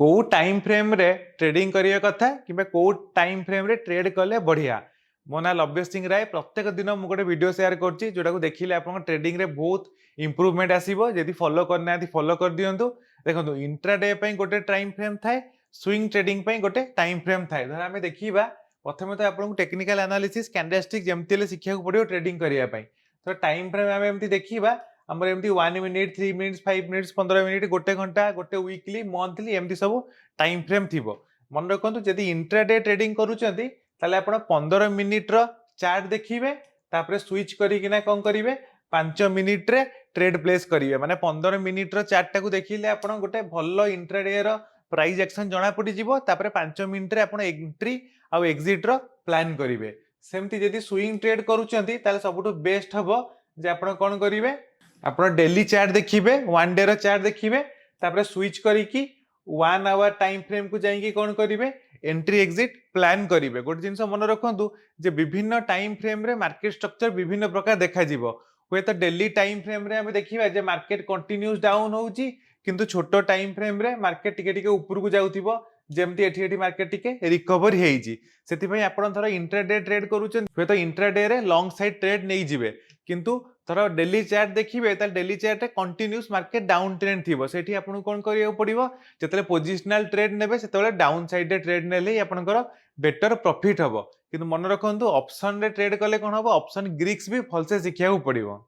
को time frame रे trading करिया कथा कि को टाइम फ्रेम रे ट्रेड कले बढ़िया। मो ना लव्य सिंह राय प्रत्येक दिन मु गोटे वीडियो शेयर करछि जोटा को देखिले आपन ट्रेडिंग रे बहुत इंप्रूवमेंट आसीबो। यदि फॉलो करना आदि फॉलो कर दियंतु। देखंतु इंट्राडे पई गोटे टाइम फ्रेम थाए, स्विंग ट्रेडिंग पई गोटे टाइम फ्रेम थाए। धर आमे देखिबा प्रथमे तो आपन टेक्निकल एनालिसिस कैंडलस्टिक जेमति ले शिक्षा को पड़ियो ट्रेडिंग करिया पई। तो टाइम फ्रेम आमे एमति देखिबा हमर एमती 1 मिनिट 3 मिनिट्स 5 मिनिट्स 15 मिनिट गोटे घंटा गोटे वीकली मंथली एमती सब टाइम फ्रेम थिबो। मन रखंतु जदि इंट्राडे ट्रेडिंग करूचंती ताले आपण 15 मिनिट रो चार्ट देखिबे, तापरे स्विच करी किना कोन करिवे 5 मिनिट रे ट्रेड प्लेस करिवे। माने 15 मिनिट रो चार्ट टाकू देखिले आपण गोटे भलो इंट्राडे रो प्राइस एक्शन जणा पड़ी जिवो। तापरे 5 मिनिट रे आपण एंट्री आ एग्जिट रो प्लान करिवे। सेमती जदि स्विंग ट्रेड करूचंती ताले सबुठु बेस्ट हबो जे आपण कोन करिवे आपण डेली चार्ट देखिबे, 1 डे रो चार्ट देखिबे, तापरे स्विच करिकी 1 आवर टाइम फ्रेम को जाइकी कोन करिवे एंट्री एग्जिट प्लान करिवे। गोटे जिंस मन रखंतु जे विभिन्न टाइम फ्रेम रे मार्केट स्ट्रक्चर विभिन्न प्रकार देखा जिवो। हुए तो डेली टाइम फ्रेम रे हमें देखिबा जे मार्केट कंटिन्यूस डाउन होउची, किंतु छोटो टाइम फ्रेम रे मार्केट टिके टिके ऊपर को जाउथिबो। जेमती एठी एठी मार्केट टिके रिकवर हेइची। सेति पई आपण थरो इंट्राडे ट्रेड करूछन, हुए तो इंट्राडे रे लॉन्ग साइड ट्रेड नै जिवे, किंतु थरो डेली चार्ट देखिबे ता डेली चार्ट रे कंटिन्यूस मार्केट डाउन ट्रेंड थिबो। सेठी आपन कोन करियो पड़िबो जेतले पोजिशनल ट्रेड नेबे सेतले डाउन साइड रे ट्रेड नेले आपनकर बेटर प्रॉफिट हबो। किंतु मन रखंतु ऑप्शन रे ट्रेड कले कोन हबो, ऑप्शन ग्रीक्स भी फलसे सिखिया को पड़िबो।